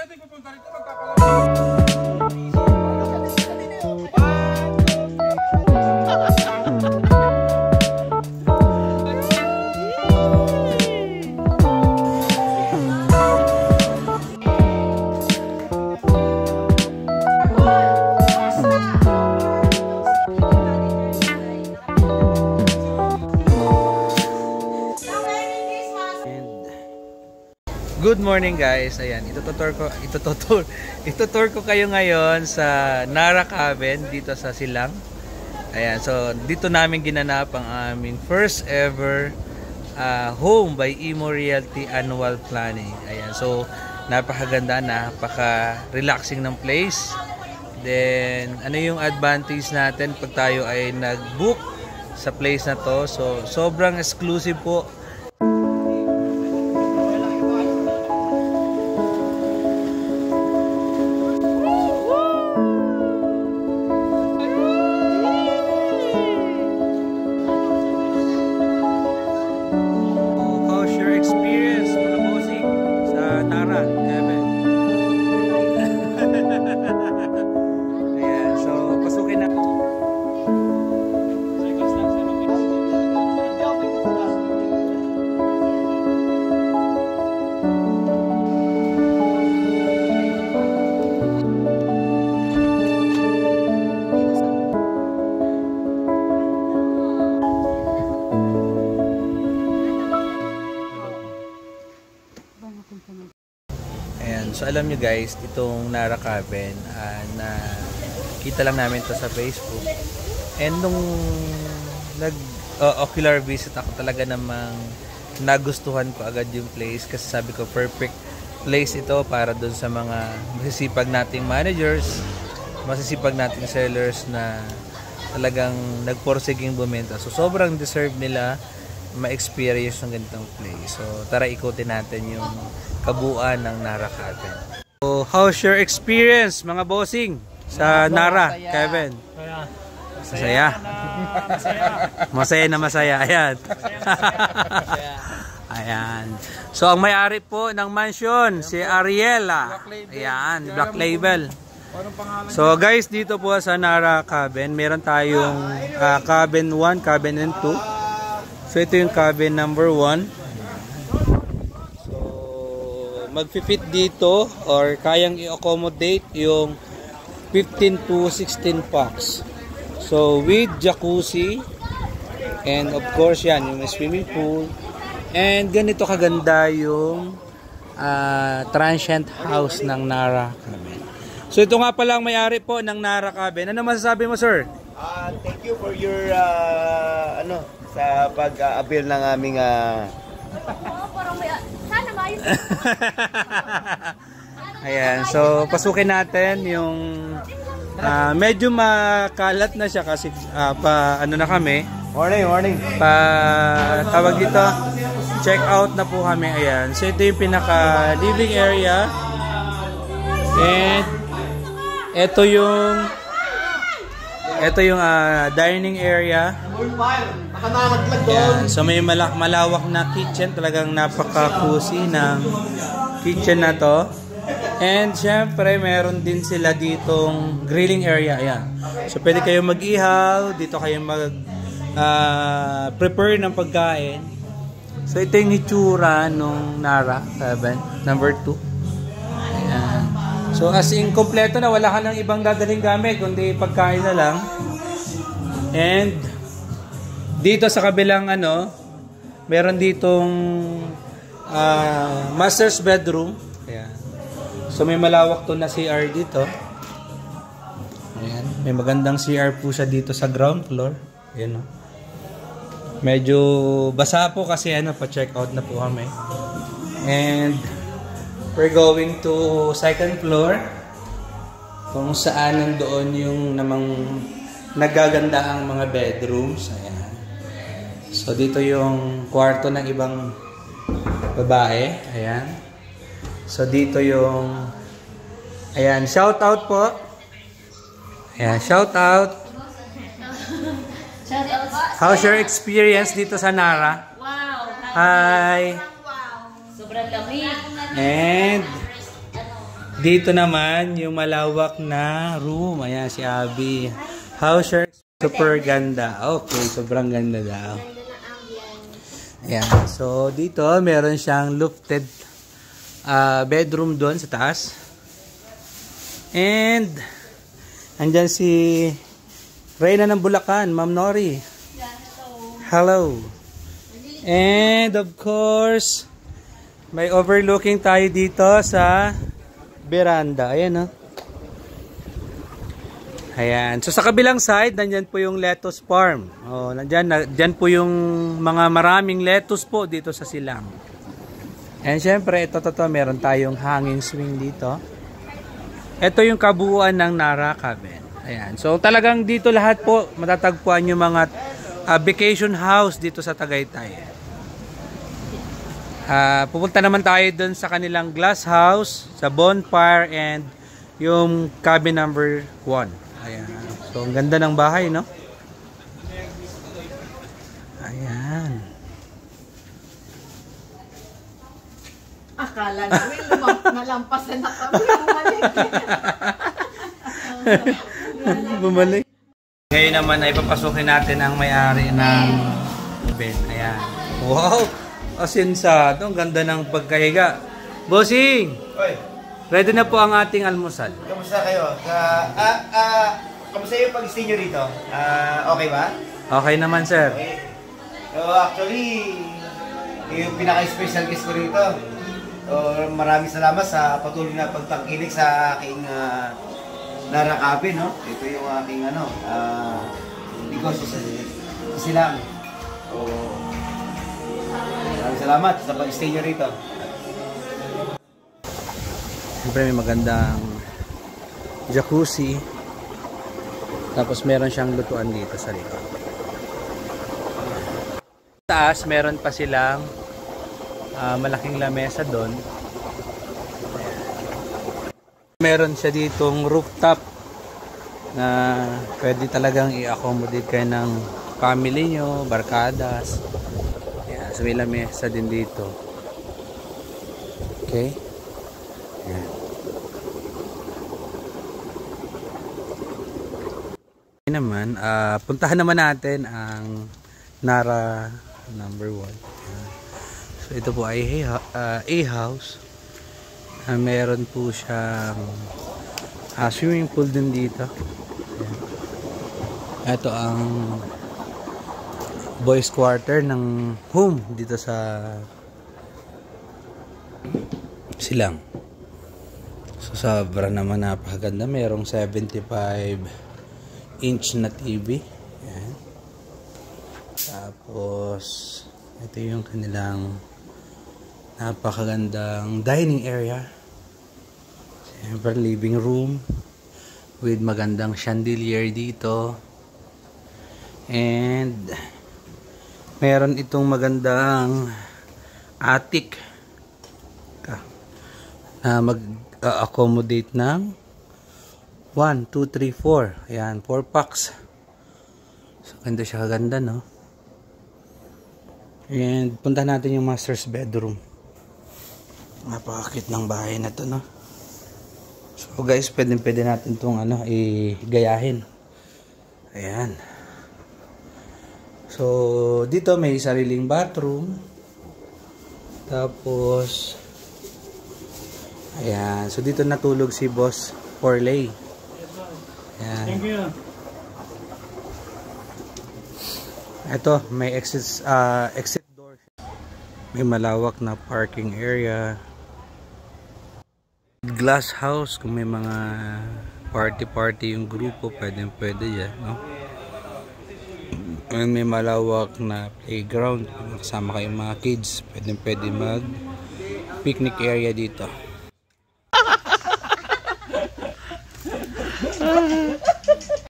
pwede pupunta rito magkakalang. Good morning guys. Ayan, itutour ko kayo ngayon sa Nara Cabin dito sa Silang. Ayan, so dito namin ginanap ang aming first ever home by Imo Realty annual planning. Ayan, so napakaganda, napaka-relaxing ng place. Then ano yung advantage natin pag tayo ay nag-book sa place na to? So sobrang exclusive po. So alam nyo guys, itong Nara Cabin na kita lang namin to sa Facebook. And nung ocular visit ako, talaga namang nagustuhan ko agad yung place kasi sabi ko perfect place ito para dun sa mga masisipag nating managers, masisipag nating sellers na talagang nagporsiging bumenta. So sobrang deserve nila ma-experience ng ganitong place. So tara ikutin natin yung kabuuan ng Nara Cabin. So how's your experience mga bossing sa Nara Cabin? Masaya. Masaya na masaya. Ayan. Ayan. So ang may-ari po ng mansion si Ariela. Ayan, Black Label. So guys, dito po sa Nara Cabin, meron tayong cabin 1, cabin 2. So ito yung cabin number 1. So magfi-fit dito or kayang i-accommodate yung 15 to 16 packs. So with jacuzzi and of course yan yung swimming pool. And ganito kaganda yung transient house ng Nara Cabin. So ito nga pala ang may-ari po ng Nara Cabin. Ano masasabi mo, sir? Thank you for your sa pag-avail ng aming parang may sana maayos. Ayan, so pasukin natin yung medyo makalat na siya kasi ano na kami. Morning. Tawag dito, check out na po kami. Ayan, so ito yung pinaka living area. And ito yung dining area. Ayan, so may malawak na kitchen, talagang napaka-cozy ng kitchen na to. And syempre meron din sila ditong grilling area. Ayan. So pwede kayong mag-ihaw, dito kayong prepare ng pagkain. So ito yung itsura nung Nara Cabin number 2. Ayan. So as in kompleto na, wala ka nang ibang dadaling gamit kundi pagkain na lang. And dito sa kabilang meron ditong master's bedroom. Ayan. So may malawak to na CR dito. Ayan, may magandang CR po siya dito sa ground floor. Ayan, no? Medyo basa po kasi pa-check out na po kami. And we're going to second floor kung saan nandoon yung namang nagaganda ang mga bedrooms. Ayan. So dito yung kwarto ng ibang babae. Ayan. So dito yung ayan, shout out po. Ayan, shout out. How's your experience dito sa Nara? Wow. Hi. Sobrang lamig. And Dito naman, yung malawak na room. Ayan, si Abby. How's your... Super ganda. Okay, sobrang ganda daw. Ayan. So, dito, meron siyang lofted bedroom doon sa taas. And, andyan si Reyna ng Bulacan, Ma'am Nori. Hello. And, of course, may overlooking tayo dito sa veranda. Ayan, no? Ayan. So, sa kabilang side, nandyan po yung lettuce farm. Oh, nandyan po yung mga maraming lettuce po dito sa silang. And, syempre, ito, meron tayong hanging swing dito. Ito yung kabuuan ng Nara Cabin. Ayan. So, talagang dito lahat po matatagpuan yung mga vacation house dito sa Tagaytay. Pupunta naman tayo dun sa kanilang glass house, sa bonfire, and yung cabin number 1. Ayan. So, ang ganda ng bahay, no? Ayan. Akala namin nalampasan na kami. Bumalik. Ngayon naman ay papasukin natin ang may-ari ng bed. Ayan. Wow! Asinsado. Ang ganda ng pagkahiga. Bossing! Oy, Ready na po ang ating almusal. kamusta kayo? Kamusta yung pag-stay nyo rito? Okay ba? Okay naman, sir. Okay. So, actually, yung pinaka-special guest ko rito. So, maraming salamat sa patuloy na pagtangkilik sa aking Nara Cabin, no? Ito yung aking negosyo sa silang. So, maraming salamat sa pag-stay nyo rito. Siyempre may magandang jacuzzi. Tapos meron siyang lutuan dito sa likod. Taas meron pa silang malaking lamesa doon. Meron siya ditong rooftop na pwede talagang i-accommodate kayo ng family nyo, barkadas. Ayan, so may lamesa din dito. Okay. Ayan. Naman, puntahan naman natin ang Nara number 1. So ito po ay A-house. Meron po siyang swimming pool din dito. Ayan. Ito ang boys quarter ng home dito sa silang. So sobra naman napakaganda. Merong 75-inch na TV. Ayan. Tapos ito yung kanilang napakagandang dining area. Siyempre living room with magandang chandelier dito. And meron itong magandang attic na mag-accommodate ng 1, 2, 3, 4. Ayan, 4 packs. So, ganda siya kaganda, no? And, punta natin yung master's bedroom. Napakakit ng bahay na to, no? So, guys, pwede natin itong, i-gayahin. Ayan. So, dito may sariling bathroom. Tapos, ayan. So, dito natulog si Boss Forley. Ayan. Thank you. Ito, may exit door. May malawak na parking area. Glass house, kung may mga party yung grupo, pwede yan, no? And may malawak na playground. Kasama kayong mga kids, pwede mag picnic area dito.